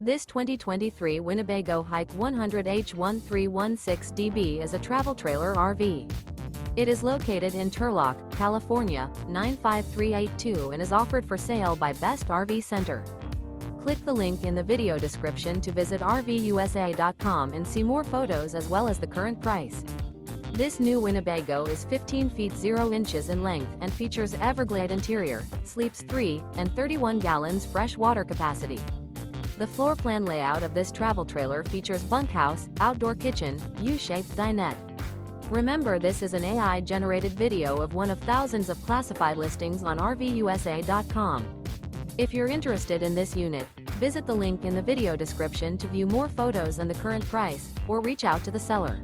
This 2023 Winnebago HIKE 100H1316DB is a travel trailer RV. It is located in Turlock, California, 95382 and is offered for sale by Best RV Center. Click the link in the video description to visit RVUSA.com and see more photos as well as the current price. This new Winnebago is 15 feet 0 inches in length and features Everglade interior, sleeps 3, and 31 gallons fresh water capacity. The floor plan layout of this travel trailer features bunkhouse, outdoor kitchen, U-shaped dinette. Remember, this is an AI-generated video of one of thousands of classified listings on RVUSA.com. If you're interested in this unit, visit the link in the video description to view more photos and the current price, or reach out to the seller.